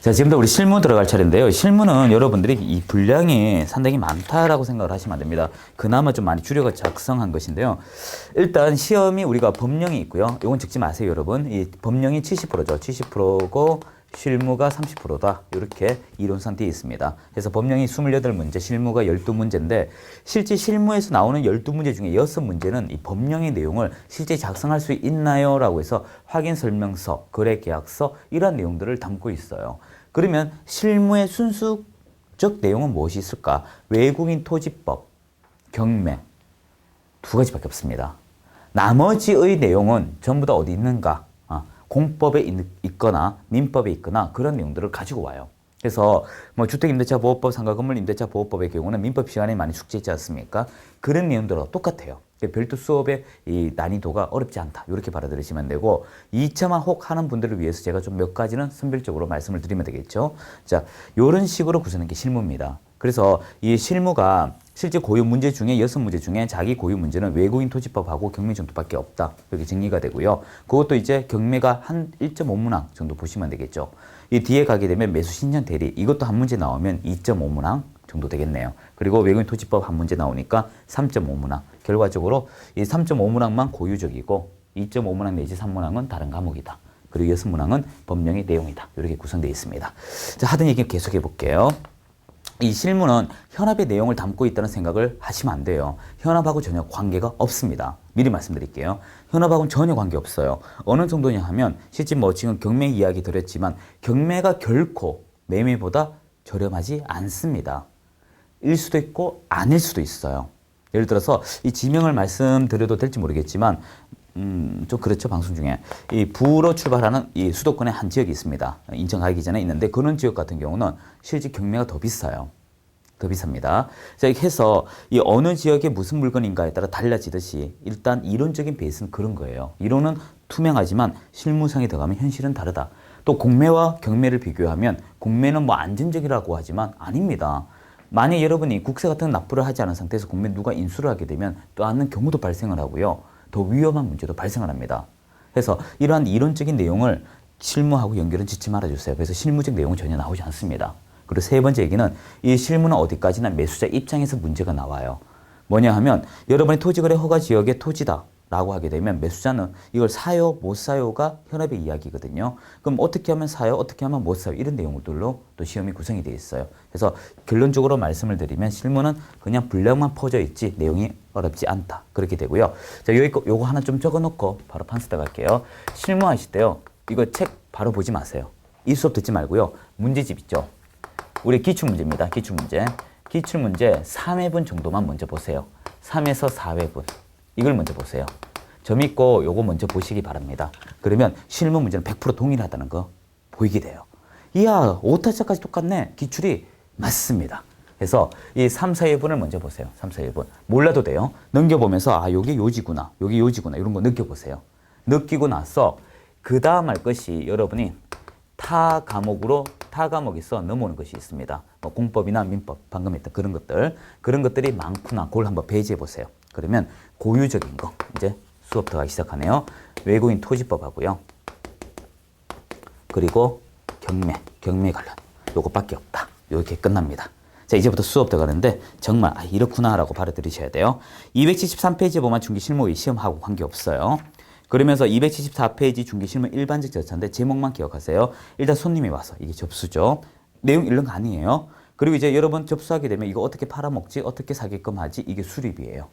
자, 지금부터 우리 실무 들어갈 차례인데요. 실무는 여러분들이 이 분량이 상당히 많다라고 생각을 하시면 안 됩니다. 그나마 좀 많이 줄여서 작성한 것인데요. 일단 시험이 우리가 법령이 있고요. 이건 적지 마세요, 여러분. 이 법령이 70%죠. 70%고 실무가 30%다. 이렇게 이론상 되어 있습니다. 그래서 법령이 28문제, 실무가 12문제인데 실제 실무에서 나오는 12문제 중에 6문제는 이 법령의 내용을 실제 작성할 수 있나요? 라고 해서 확인 설명서, 거래 계약서 이런 내용들을 담고 있어요. 그러면 실무의 순수적 내용은 무엇이 있을까? 외국인 토지법, 경매 두 가지밖에 없습니다. 나머지의 내용은 전부 다 어디 있는가? 공법에 있거나 민법에 있거나 그런 내용들을 가지고 와요. 그래서 뭐 주택임대차보호법, 상가건물임대차보호법의 경우는 민법 시간에 많이 숙제했지 않습니까? 그런 내용들하고 똑같아요. 별도 수업의 이 난이도가 어렵지 않다. 이렇게 받아들이시면 되고 2차만 혹 하는 분들을 위해서 제가 좀 몇 가지는 선별적으로 말씀을 드리면 되겠죠. 자, 이런 식으로 구성하는 게 실무입니다. 그래서 이 실무가 실제 고유 문제 중에 6문제 중에 자기 고유 문제는 외국인 토지법하고 경매 정도밖에 없다. 이렇게 정리가 되고요. 그것도 이제 경매가 한 1.5문항 정도 보시면 되겠죠. 이 뒤에 가게 되면 매수 신청 대리 이것도 한 문제 나오면 2.5문항 정도 되겠네요. 그리고 외국인 토지법 한 문제 나오니까 3.5문항. 결과적으로 이 3.5문항만 고유적이고 2.5문항 내지 3문항은 다른 과목이다. 그리고 6문항은 법령의 내용이다. 이렇게 구성되어 있습니다. 자, 하던 얘기 계속해 볼게요. 이 실무는 현업의 내용을 담고 있다는 생각을 하시면 안 돼요. 현업하고 전혀 관계가 없습니다. 미리 말씀드릴게요. 현업하고는 전혀 관계 없어요. 어느 정도냐 하면 실제 뭐 지금 경매 이야기 드렸지만 경매가 결코 매매보다 저렴하지 않습니다. 일 수도 있고 아닐 수도 있어요. 예를 들어서 이 지명을 말씀드려도 될지 모르겠지만 좀 그렇죠. 방송 중에 이 부로 출발하는 이 수도권의 한 지역이 있습니다. 인천 가기 전에 있는데 그런 지역 같은 경우는 실제 경매가 더 비싸요. 더 비쌉니다. 자, 이렇게 해서 이 어느 지역에 무슨 물건인가에 따라 달라지듯이 일단 이론적인 베이스는 그런 거예요. 이론은 투명하지만 실무상에 들어가면 현실은 다르다. 또 공매와 경매를 비교하면 공매는 뭐 안전적이라고 하지만 아닙니다. 만약 여러분이 국세 같은 납부를 하지 않은 상태에서 공매 누가 인수를 하게 되면 또 않는 경우도 발생을 하고요. 더 위험한 문제도 발생을 합니다. 그래서 이러한 이론적인 내용을 실무하고 연결은 짓지 말아주세요. 그래서 실무적 내용은 전혀 나오지 않습니다. 그리고 세 번째 얘기는 이 실무는 어디까지나 매수자 입장에서 문제가 나와요. 뭐냐 하면 여러분이 토지거래 허가 지역의 토지다 라고 하게 되면 매수자는 이걸 사요 못 사요가 현업의 이야기거든요. 그럼 어떻게 하면 사요 어떻게 하면 못 사요 이런 내용들로 또 시험이 구성이 되어 있어요. 그래서 결론적으로 말씀을 드리면 실무는 그냥 분량만 퍼져 있지 내용이 어렵지 않다 그렇게 되고요. 자, 요거 하나 좀 적어 놓고 바로 판수대 갈게요. 실무하실 때요 이거 책 바로 보지 마세요. 이 수업 듣지 말고요. 문제집 있죠. 우리 기출문제입니다. 기출문제 3회분 정도만 먼저 보세요. 3에서 4회분 이걸 먼저 보세요. 점 있고 요거 먼저 보시기 바랍니다. 그러면 실무 문제는 100% 동일하다는 거 보이게 돼요. 이야, 오타짜까지 똑같네. 기출이 맞습니다. 그래서 이 3, 4회분을 먼저 보세요. 3, 4회분. 몰라도 돼요. 넘겨보면서 아, 요게 요지구나. 요게 요지구나. 이런 거 느껴보세요. 느끼고 나서 그 다음 할 것이 여러분이 타 과목에서 넘어오는 것이 있습니다. 뭐 공법이나 민법, 방금 했던 그런 것들이 많구나. 그걸 한번 배제해 보세요. 그러면 고유적인 거 이제 수업 들어가기 시작하네요. 외국인 토지법 하고요. 그리고 경매 관련 요것밖에 없다. 이렇게 끝납니다. 자, 이제부터 수업 들어가는데 정말 이렇구나라고 받아들이셔야 돼요. 273페이지에 보면 중기실무 시험하고 관계없어요. 그러면서 274페이지 중기실무 일반적 절차인데 제목만 기억하세요. 일단 손님이 와서 이게 접수죠. 내용 읽는 거 아니에요. 그리고 이제 여러분 접수하게 되면 이거 어떻게 팔아먹지? 어떻게 사게끔 하지? 이게 수립이에요.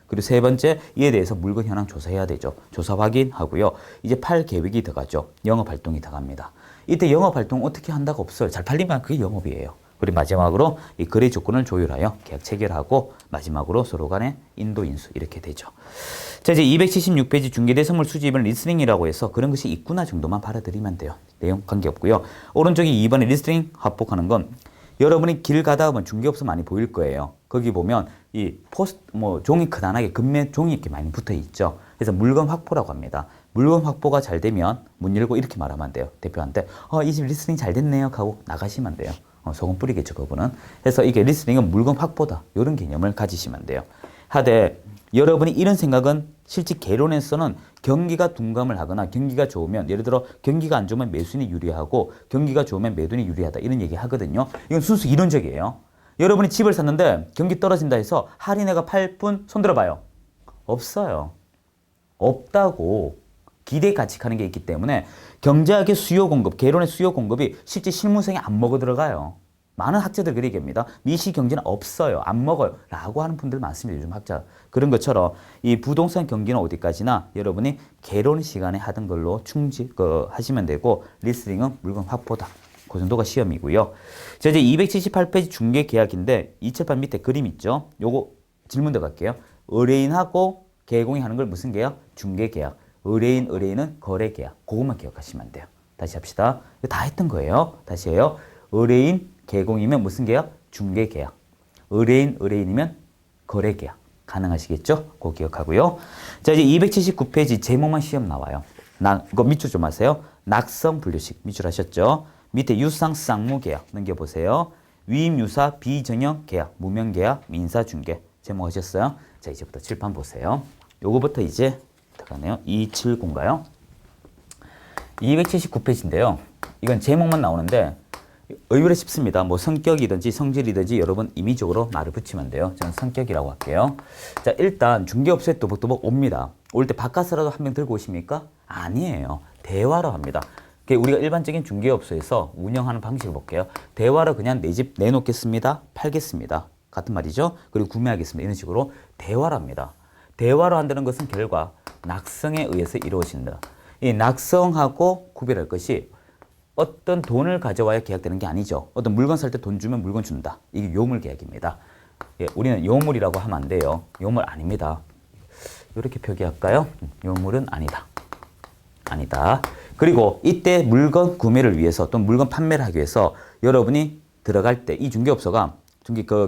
그리고 세 번째, 이에 대해서 물건 현황 조사해야 되죠. 조사 확인하고요. 이제 팔 계획이 들어가죠. 영업 활동이 들어갑니다. 이때 영업 활동 어떻게 한다고 없어요. 잘 팔리면 그게 영업이에요. 그리고 마지막으로 이 거래 조건을 조율하여 계약 체결하고 마지막으로 서로 간의 인도 인수 이렇게 되죠. 자, 이제 276페이지 중개대 선물 수집은 리스닝이라고 해서 그런 것이 있구나 정도만 받아들이면 돼요. 내용 관계없고요. 오른쪽에 2번에 리스닝 합복하는 건 여러분이 길 가다 보면 중개업소 많이 보일 거예요. 거기 보면 이 종이 크다랗게 금매 종이 이렇게 많이 붙어 있죠. 그래서 물건 확보라고 합니다. 물건 확보가 잘 되면 문 열고 이렇게 말하면 안 돼요. 대표한테 이 집 리스닝 잘 됐네요 하고 나가시면 돼요. 소금 뿌리겠죠, 그분은. 그래서 이게 리스닝은 물건 확보다. 이런 개념을 가지시면 돼요. 하되 여러분이 이런 생각은 실제 개론에서는 경기가 둔감을 하거나 경기가 좋으면 예를 들어 경기가 안 좋으면 매수인이 유리하고 경기가 좋으면 매도인이 유리하다 이런 얘기 하거든요. 이건 순수 이론적이에요. 여러분이 집을 샀는데 경기 떨어진다 해서 할인해가 팔 뿐 손들어봐요. 없어요. 없다고. 기대 가치하는 게 있기 때문에 경제학의 수요 공급, 개론의 수요 공급이 실제 실무성에 안 먹어 들어가요. 많은 학자들 그렇게 얘기합니다. 미시 경제는 없어요. 안 먹어요. 라고 하는 분들 많습니다. 요즘 학자. 그런 것처럼 이 부동산 경기는 어디까지나 여러분이 개론 시간에 하던 걸로 하시면 되고 리스닝은 물건 확보다. 그 정도가 시험이고요. 자, 이제 278페이지 중개 계약인데 이 칠판 밑에 그림 있죠? 요거 질문 들어갈게요. 의뢰인하고 개공이 하는 걸 무슨 계약? 중개 계약. 의뢰인은 거래 계약. 그것만 기억하시면 돼요. 다시 합시다. 이거 다 했던 거예요. 다시 해요. 의뢰인, 개공이면 무슨 계약? 중개 계약. 의뢰인이면 거래 계약. 가능하시겠죠? 그거 기억하고요. 자, 이제 279페이지 제목만 시험 나와요. 이거 밑줄 좀 하세요. 낙성 분류식 밑줄 하셨죠? 밑에 유상 쌍무 계약 넘겨보세요. 위임 유사 비정형 계약, 무명 계약, 민사 중개 제목 하셨어요? 자, 이제부터 칠판 보세요. 요거부터 이제 들어가네요. 270가요? 279페이지인데요. 이건 제목만 나오는데 의외로 쉽습니다. 뭐 성격이든지 성질이든지 여러분 임의적으로 말을 붙이면 돼요. 저는 성격이라고 할게요. 자, 일단 중개업소에 또박또박 옵니다. 올 때 바깥서라도 한 명 들고 오십니까? 아니에요. 대화로 합니다. 우리가 일반적인 중개업소에서 운영하는 방식을 볼게요. 대화로 그냥 내 집 내놓겠습니다. 팔겠습니다. 같은 말이죠. 그리고 구매하겠습니다. 이런 식으로 대화로 합니다. 대화로 한다는 것은 결과 낙성에 의해서 이루어진다. 이 낙성하고 구별할 것이 어떤 돈을 가져와야 계약되는 게 아니죠. 어떤 물건 살 때 돈 주면 물건 준다. 이게 요물 계약입니다. 예, 우리는 요물이라고 하면 안 돼요. 요물 아닙니다. 이렇게 표기할까요? 요물은 아니다. 아니다. 그리고 이때 물건 구매를 위해서 또는 물건 판매를 하기 위해서 여러분이 들어갈 때 이 중개업소가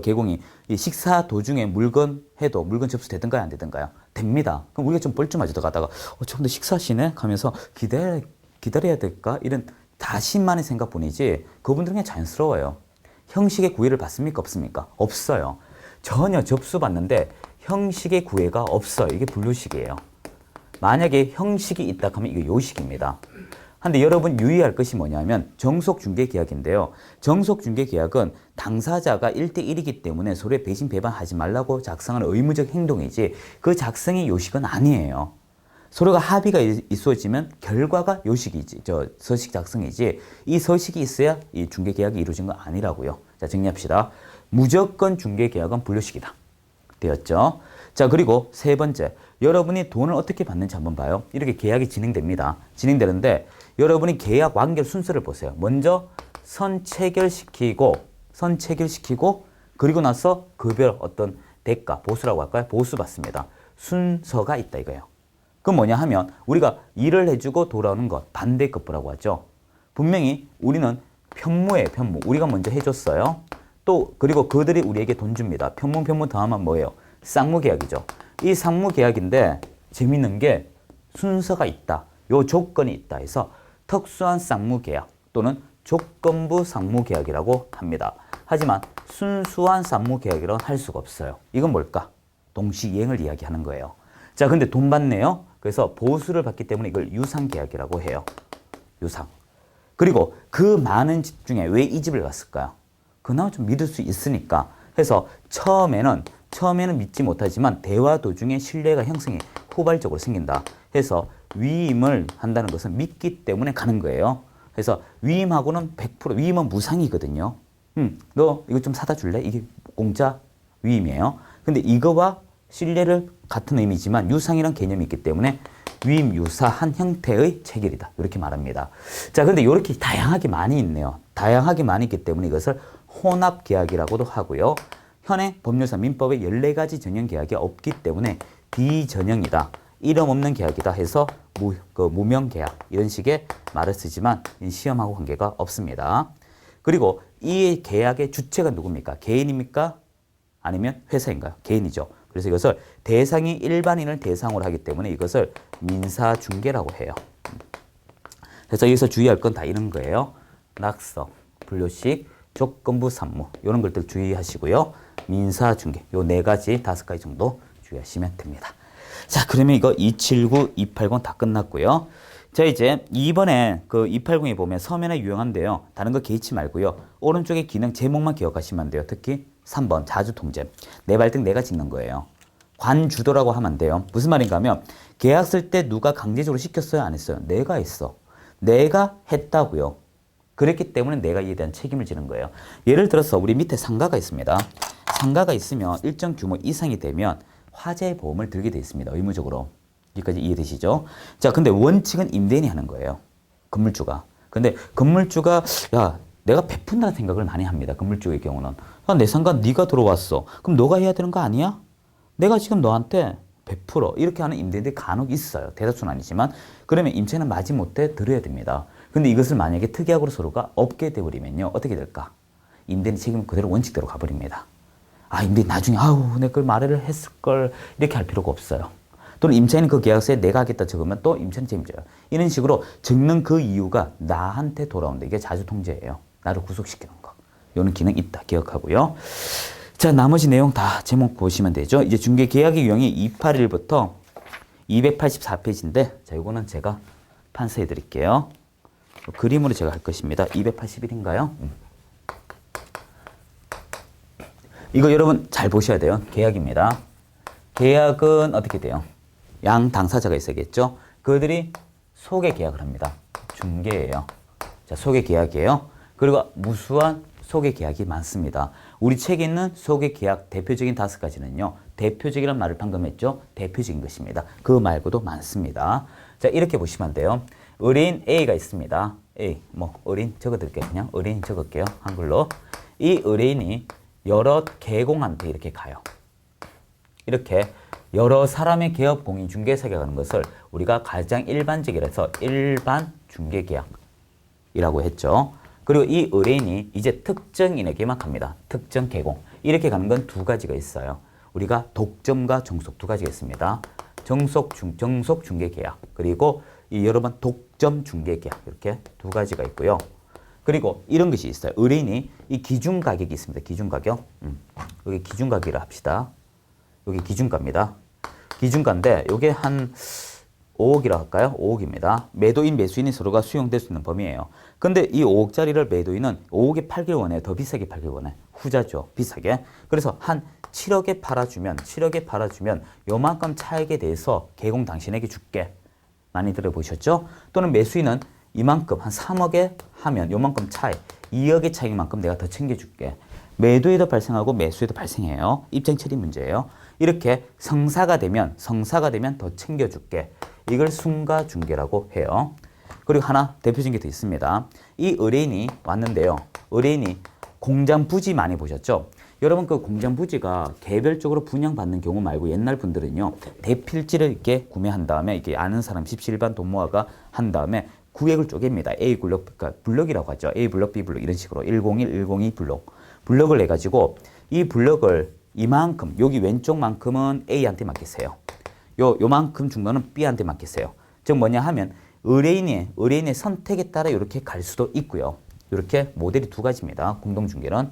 개공이 이 식사 도중에 물건 해도 물건 접수되든가요? 안 되든가요? 됩니다. 그럼 우리가 좀 뻘쭘하죠. 들어가다가 좀 더 식사하시네? 하면서 기다려야 될까? 이런 다신만의 생각뿐이지 그분들은 그냥 자연스러워요. 형식의 구애를 받습니까? 없습니까? 없어요. 전혀 접수받는데 형식의 구애가 없어요. 이게 분류식이에요. 만약에 형식이 있다 하면 이게 요식입니다. 근데 여러분 유의할 것이 뭐냐면 정속중개계약인데요. 정속중개계약은 당사자가 1대1이기 때문에 서로의 배신 배반하지 말라고 작성하는 의무적 행동이지 그 작성이 요식은 아니에요. 서로가 합의가 있어지면 결과가 요식이지, 서식 작성이지 이 서식이 있어야 이 중개계약이 이루어진 거 아니라고요. 자, 정리합시다. 무조건 중개계약은 분류식이다. 되었죠? 자, 그리고 세 번째. 여러분이 돈을 어떻게 받는지 한번 봐요. 이렇게 계약이 진행됩니다. 진행되는데 여러분이 계약 완결 순서를 보세요. 먼저 선체결시키고 그리고 나서 급여 어떤 대가, 보수라고 할까요? 보수 받습니다. 순서가 있다 이거예요. 그건 뭐냐 하면 우리가 일을 해주고 돌아오는 것, 반대급부라고 하죠. 분명히 우리는 편무예요. 편무. 우리가 먼저 해줬어요. 또 그리고 그들이 우리에게 돈 줍니다. 편무 다음은 뭐예요? 쌍무계약이죠. 이 쌍무계약인데 재밌는 게 순서가 있다. 요 조건이 있다 해서 특수한 쌍무계약 또는 조건부 쌍무계약이라고 합니다. 하지만 순수한 쌍무계약이라고는 할 수가 없어요. 이건 뭘까? 동시이행을 이야기하는 거예요. 자, 근데 돈 받네요. 그래서 보수를 받기 때문에 이걸 유상계약이라고 해요. 유상. 그리고 그 많은 집 중에 왜 이 집을 갔을까요? 그나마 좀 믿을 수 있으니까 해서 처음에는 믿지 못하지만 대화 도중에 신뢰가 형성이 후발적으로 생긴다 해서 위임을 한다는 것은 믿기 때문에 가는 거예요. 그래서 위임하고는 100% 위임은 무상이거든요. 너 이거 좀 사다 줄래? 이게 공짜 위임이에요. 근데 이거와 신뢰를 같은 의미지만 유상이라는 개념이 있기 때문에 위임 유사한 형태의 체결이다. 이렇게 말합니다. 자, 근데 이렇게 다양하게 많이 있네요. 다양하게 많이 있기 때문에 이것을 혼합계약이라고도 하고요. 현행 법률상 민법에 14가지 전형 계약이 없기 때문에 비전형이다. 이름 없는 계약이다 해서 무명 계약 이런 식의 말을 쓰지만 시험하고 관계가 없습니다. 그리고 이 계약의 주체가 누굽니까? 개인입니까? 아니면 회사인가요? 개인이죠. 그래서 이것을 대상이 일반인을 대상으로 하기 때문에 이것을 민사중개라고 해요. 그래서 여기서 주의할 건 다 이런 거예요. 낙서, 분류식, 조건부 산무 이런 것들 주의하시고요. 민사중개 요 4가지, 5가지 정도 주의하시면 됩니다. 자, 그러면 이거 279, 280 다 끝났고요. 자, 이제 2번에 그 280에 보면 서면에 유용한데요. 다른 거 개의치 말고요. 오른쪽에 기능 제목만 기억하시면 돼요. 특히 3번 자주 통제. 내 발등 내가 찍는 거예요. 관주도라고 하면 안 돼요. 무슨 말인가 하면 계약 쓸 때 누가 강제적으로 시켰어요? 안 했어요? 내가 했어. 내가 했다고요. 그랬기 때문에 내가 이에 대한 책임을 지는 거예요. 예를 들어서 우리 밑에 상가가 있습니다. 상가가 있으면 일정 규모 이상이 되면 화재 보험을 들게 돼 있습니다. 의무적으로. 여기까지 이해되시죠? 자, 근데 원칙은 임대인이 하는 거예요. 건물주가. 근데 건물주가 야, 내가 베푼다는 생각을 많이 합니다. 건물주의 경우는. 아, 내 상가 네가 들어왔어. 그럼 너가 해야 되는 거 아니야? 내가 지금 너한테 베풀어. 이렇게 하는 임대인들이 간혹 있어요. 대다수는 아니지만. 그러면 임차인은 마지못해 들어야 됩니다. 근데 이것을 만약에 특약으로 서로가 없게 돼버리면요. 어떻게 될까? 임대인 책임은 그대로 원칙대로 가버립니다. 아, 임대인 나중에 아우 내 걸 말을 했을걸 이렇게 할 필요가 없어요. 또는 임차인은 그 계약서에 내가 하겠다 적으면 또 임차인 책임져요. 이런 식으로 적는 그 이유가 나한테 돌아온다. 이게 자주 통제예요. 나를 구속시키는 거. 이런 기능 있다. 기억하고요. 자, 나머지 내용 다 제목 보시면 되죠. 이제 중개 계약의 유형이 281부터 284페이지인데 자, 이거는 제가 판서해 드릴게요. 그림으로 제가 할 것입니다. 281인가요? 이거 여러분 잘 보셔야 돼요. 계약입니다. 계약은 어떻게 돼요? 양 당사자가 있어야겠죠. 그들이 소개 계약을 합니다. 중개예요. 자, 소개 계약이에요. 그리고 무수한 소개 계약이 많습니다. 우리 책에 있는 소개 계약 대표적인 5가지는요. 대표적이란 말을 방금 했죠. 대표적인 것입니다. 그 말고도 많습니다. 자, 이렇게 보시면 돼요. 의뢰인 A가 있습니다. A, 의뢰인 적어드릴게요. 그냥 의뢰인 적을게요. 한글로. 이 의뢰인이 여러 계공한테 이렇게 가요. 이렇게 여러 사람의 개업 공인 중개사 계약하는 것을 우리가 가장 일반적이라서 일반 중개 계약이라고 했죠. 그리고 이 의뢰인이 이제 특정인에게만 갑니다. 특정 계공. 이렇게 가는 건 2가지가 있어요. 우리가 독점과 정속 2가지가 있습니다. 정속 중개 계약. 그리고 이 여러분 독점 중개 계약. 이렇게 2가지가 있고요. 그리고 이런 것이 있어요. 의뢰인이 이 기준 가격이 있습니다. 기준 가격. 여기 기준 가격이라 합시다. 여기 기준가입니다. 기준가인데 이게 한 5억이라 할까요? 5억입니다. 매도인, 매수인이 서로가 수용될 수 있는 범위예요. 근데 이 5억짜리를 매도인은 5억에 팔길 원해. 더 비싸게 팔길 원해. 후자죠. 비싸게. 그래서 한 7억에 팔아주면 요만큼 차익에 대해서 개공 당신에게 줄게. 많이 들어보셨죠? 또는 매수인은 이만큼 한 3억에 하면 요만큼 차익, 2억의 차익만큼 내가 더 챙겨줄게. 매도에도 발생하고 매수에도 발생해요. 입장 처리 문제예요. 이렇게 성사가 되면 더 챙겨줄게. 이걸 순가중개라고 해요. 그리고 하나 대표적인 게 더 있습니다. 이 의뢰인이 왔는데요. 의뢰인이 공장 부지 많이 보셨죠? 여러분 그 공장 부지가 개별적으로 분양받는 경우 말고 옛날 분들은요. 대필지를 이렇게 구매한 다음에 이렇게 아는 사람 십시일반 돈 모아가 한 다음에 구획을 쪼갭니다. A 블록, 그러니까 블럭이라고 하죠. A 블럭, B 블럭 이런 식으로 101, 102 블럭. 블럭을 내가지고 이 블럭을 이만큼 여기 왼쪽만큼은 A한테 맡기세요. 요만큼 중간은 B한테 맡기세요. 즉 뭐냐 하면 의뢰인의 선택에 따라 이렇게 갈 수도 있고요. 이렇게 모델이 2가지입니다. 공동중개는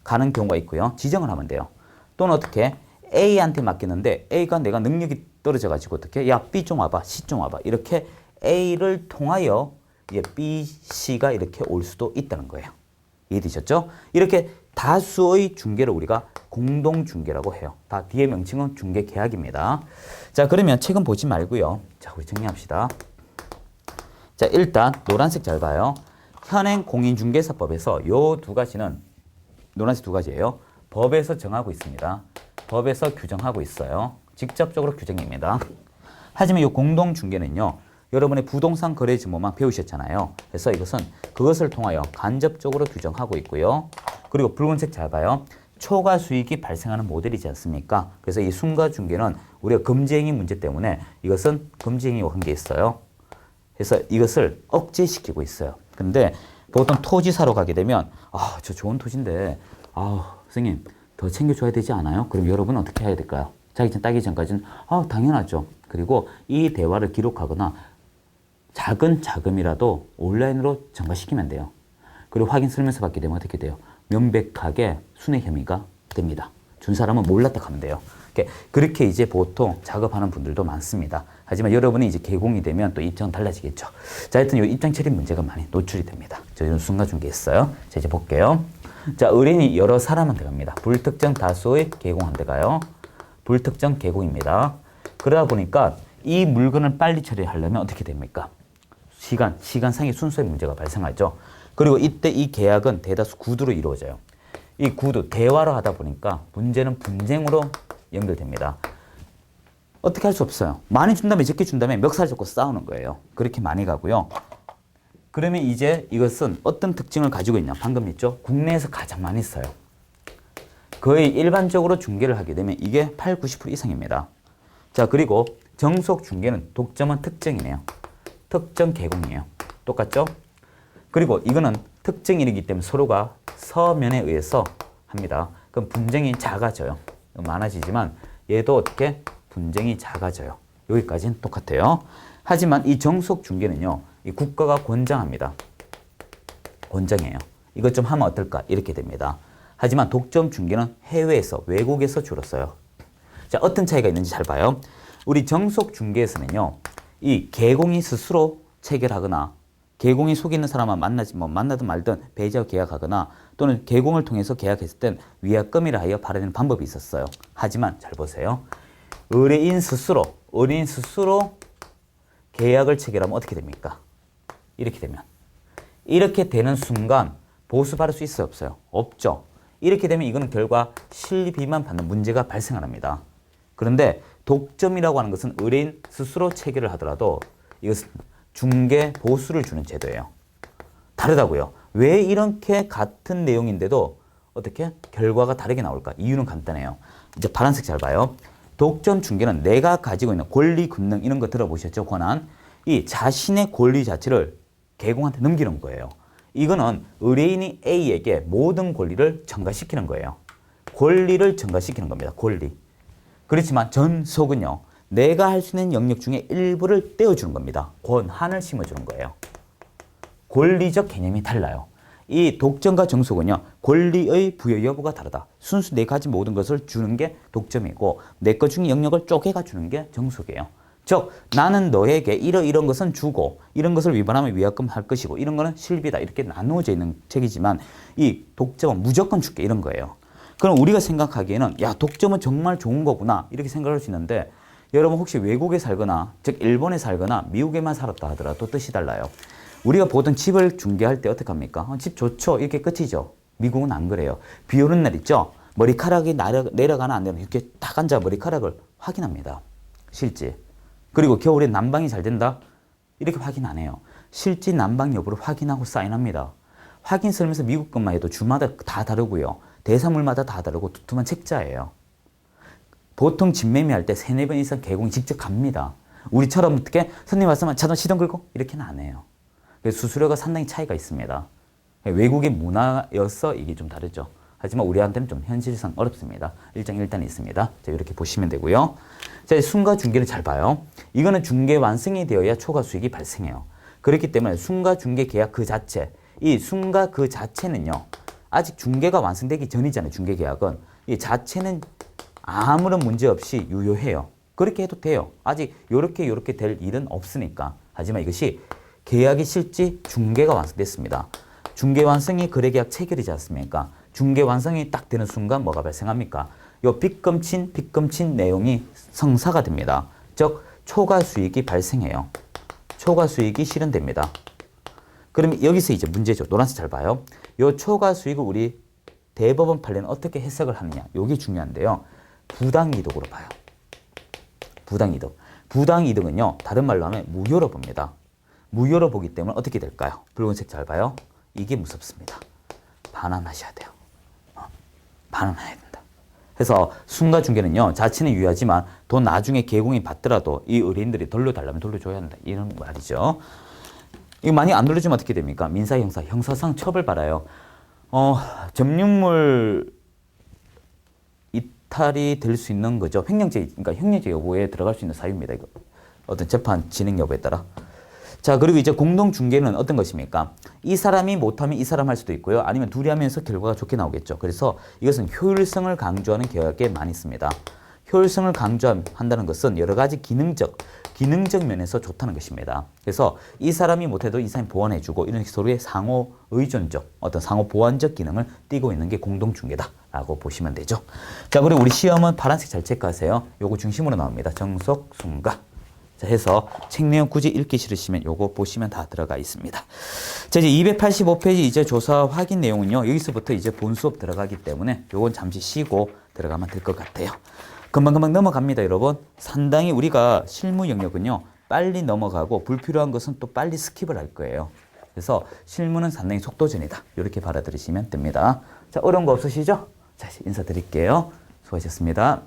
가는 경우가 있고요. 지정을 하면 돼요. 또는 어떻게 A한테 맡기는데 A가 내가 능력이 떨어져가지고 어떻게 야 B 좀 와봐, C 좀 와봐 이렇게 A를 통하여 B, C가 이렇게 올 수도 있다는 거예요. 이해되셨죠? 이렇게 다수의 중개를 우리가 공동중개라고 해요. 다 뒤에 명칭은 중개계약입니다. 자, 그러면 책은 보지 말고요. 자, 우리 정리합시다. 자, 일단 노란색 잘 봐요. 현행 공인중개사법에서 요 2가지는 노란색 2가지예요. 법에서 정하고 있습니다. 법에서 규정하고 있어요. 직접적으로 규정입니다. 하지만 이 공동중개는요. 여러분의 부동산 거래지모만 배우셨잖아요. 그래서 이것은 그것을 통하여 간접적으로 규정하고 있고요. 그리고 붉은색 잘 봐요. 초과 수익이 발생하는 모델이지 않습니까? 그래서 이 순가중개는 우리가 금지행위 문제 때문에 이것은 금지행위와 관계 있어요. 그래서 이것을 억제시키고 있어요. 근데 보통 토지 사러 가게 되면 저 좋은 토지인데 선생님 더 챙겨줘야 되지 않아요? 그럼 여러분은 어떻게 해야 될까요? 자기 전 따기 전까지는 당연하죠. 그리고 이 대화를 기록하거나 작은 자금이라도 온라인으로 전가시키면 돼요. 그리고 확인 설명서 받게 되면 어떻게 돼요? 명백하게 순회 혐의가 됩니다. 준 사람은 몰랐다 하면 돼요. 그렇게 이제 보통 작업하는 분들도 많습니다. 하지만 여러분이 이제 개공이 되면 또 입장은 달라지겠죠. 자, 하여튼 이 입장 처리 문제가 많이 노출이 됩니다. 저희는 순간중개 있어요. 자, 이제 볼게요. 자, 의뢰인이 여러 사람한테 갑니다. 불특정 다수의 개공한테 가요. 불특정 개공입니다. 그러다 보니까 이 물건을 빨리 처리하려면 어떻게 됩니까? 시간상의 순서의 문제가 발생하죠. 그리고 이때 이 계약은 대다수 구두로 이루어져요. 이 구두, 대화로 하다 보니까 문제는 분쟁으로 연결됩니다. 어떻게 할 수 없어요. 많이 준다면 적게 준다면 멱살 잡고 싸우는 거예요. 그렇게 많이 가고요. 그러면 이제 이것은 어떤 특징을 가지고 있냐. 방금 했죠. 국내에서 가장 많이 써요. 거의 일반적으로 중개를 하게 되면 이게 8, 90% 이상입니다. 자, 그리고 정속 중개는 독점은 특정이네요. 특정 개공이에요. 똑같죠? 그리고 이거는 특정인이기 때문에 서로가 서면에 의해서 합니다. 그럼 분쟁이 작아져요. 많아지지만 얘도 어떻게 분쟁이 작아져요. 여기까지는 똑같아요. 하지만 이 정속 중개는요, 이 국가가 권장합니다. 권장해요. 이것 좀 하면 어떨까? 이렇게 됩니다. 하지만 독점 중개는 해외에서, 외국에서 주로 써요. 자, 어떤 차이가 있는지 잘 봐요. 우리 정속 중개에서는요, 이 개공이 스스로 체결하거나 개공이 속에 있는 사람만 만나든 말든 배제하고 계약하거나 또는 개공을 통해서 계약했을 땐 위약금이라 하여 발행하는 방법이 있었어요. 하지만 잘 보세요. 의뢰인 스스로 계약을 체결하면 어떻게 됩니까? 이렇게 되는 순간 보수 받을 수 있어요, 없어요? 없죠. 이렇게 되면 이거는 결과 실비만 받는 문제가 발생합니다. 그런데 독점이라고 하는 것은 의뢰인 스스로 체결을 하더라도 이것은 중개 보수를 주는 제도예요. 다르다고요. 왜 이렇게 같은 내용인데도 어떻게 결과가 다르게 나올까? 이유는 간단해요. 이제 파란색 잘 봐요. 독점 중개는 내가 가지고 있는 권리, 권능 이런 거 들어보셨죠? 권한. 이 자신의 권리 자체를 개공한테 넘기는 거예요. 이거는 의뢰인이 A에게 모든 권리를 전가시키는 거예요. 권리를 전가시키는 겁니다. 권리. 그렇지만 전속은요. 내가 할 수 있는 영역 중에 일부를 떼어주는 겁니다. 권한을 심어주는 거예요. 권리적 개념이 달라요. 이 독점과 정속은요. 권리의 부여 여부가 다르다. 순수 내가 가진 모든 것을 주는 게 독점이고 내 것 중에 영역을 쪼개가 주는 게 정속이에요. 즉 나는 너에게 이런 것은 주고 이런 것을 위반하면 위약금 할 것이고 이런 거는 실비다. 이렇게 나누어져 있는 책이지만 이 독점은 무조건 줄게 이런 거예요. 그럼 우리가 생각하기에는 야 독점은 정말 좋은 거구나 이렇게 생각할 수 있는데 여러분 혹시 외국에 살거나 즉 일본에 살거나 미국에만 살았다 하더라도 뜻이 달라요. 우리가 보통 집을 중개할 때 어떻게 합니까? 집 좋죠. 이렇게 끝이죠. 미국은 안 그래요. 비 오는 날 있죠. 머리카락이 내려가나 안 내려가나 이렇게 딱 앉아 머리카락을 확인합니다. 실제. 그리고 겨울에 난방이 잘 된다? 이렇게 확인 안 해요. 실제 난방 여부를 확인하고 사인합니다. 확인 설명서 미국 것만 해도 주마다 다 다르고요. 대사물마다 다 다르고 두툼한 책자예요. 보통 집 매매할 때 3-4번 이상 개공이 직접 갑니다. 우리처럼 어떻게 손님 왔으면 자동 시동 걸고 이렇게는 안 해요. 그래서 수수료가 상당히 차이가 있습니다. 외국의 문화여서 이게 좀 다르죠. 하지만 우리한테는 좀 현실상 어렵습니다. 일장일단이 있습니다. 자, 이렇게 보시면 되고요. 자, 순가 중개를 잘 봐요. 이거는 중개 완성이 되어야 초과 수익이 발생해요. 그렇기 때문에 순가 중개 계약 그 자체, 이 순가 그 자체는요. 아직 중개가 완성되기 전이잖아요. 중개 계약은. 이 자체는 아무런 문제 없이 유효해요. 그렇게 해도 돼요. 아직 요렇게 될 일은 없으니까. 하지만 이것이 계약이 실제 중개가 완성됐습니다. 중개 완성이 거래계약 체결이지 않습니까? 중개 완성이 딱 되는 순간 뭐가 발생합니까? 요 빚금친 내용이 성사가 됩니다. 즉 초과 수익이 발생해요. 초과 수익이 실현됩니다. 그러면 여기서 이제 문제죠. 노란색 잘 봐요. 요 초과 수익을 우리 대법원 판례는 어떻게 해석을 하느냐. 요게 중요한데요. 부당이득으로 봐요. 부당이득. 부당이득은요. 다른 말로 하면 무효로 봅니다. 무효로 보기 때문에 어떻게 될까요? 붉은색 잘 봐요. 이게 무섭습니다. 반환하셔야 돼요. 반환해야 된다. 그래서 순가중개는요. 자체는 유효하지만 돈 나중에 개공이 받더라도 이 의뢰인들이 돌려달라면 돌려줘야 한다. 이런 말이죠. 이거 만약 안 돌려주면 어떻게 됩니까? 민사, 형사, 형사상 처벌받아요. 점유물 이탈이 될 수 있는 거죠. 그러니까 횡령죄 여부에 들어갈 수 있는 사유입니다. 이거. 어떤 재판 진행 여부에 따라. 자, 그리고 이제 공동중개는 어떤 것입니까? 이 사람이 못하면 이 사람 할 수도 있고요. 아니면 둘이 하면서 결과가 좋게 나오겠죠. 그래서 이것은 효율성을 강조하는 계약에 많이 씁니다. 효율성을 강조한다는 것은 여러 가지 기능적 면에서 좋다는 것입니다. 그래서 이 사람이 못해도 이 사람이 보완해주고 이런 서로의 상호 의존적, 어떤 상호 보완적 기능을 띠고 있는 게 공동중개다라고 보시면 되죠. 자, 그리고 우리 시험은 파란색 잘 체크하세요. 요거 중심으로 나옵니다. 정속, 순가. 자, 해서 책 내용 굳이 읽기 싫으시면 요거 보시면 다 들어가 있습니다. 자, 이제 285페이지 이제 조사 확인 내용은요. 여기서부터 이제 본 수업 들어가기 때문에 요건 잠시 쉬고 들어가면 될 것 같아요. 금방금방 넘어갑니다, 여러분. 상당히 우리가 실무 영역은요. 빨리 넘어가고 불필요한 것은 또 빨리 스킵을 할 거예요. 그래서 실무는 상당히 속도전이다. 이렇게 받아들이시면 됩니다. 자, 어려운 거 없으시죠? 자, 이제 인사드릴게요. 수고하셨습니다.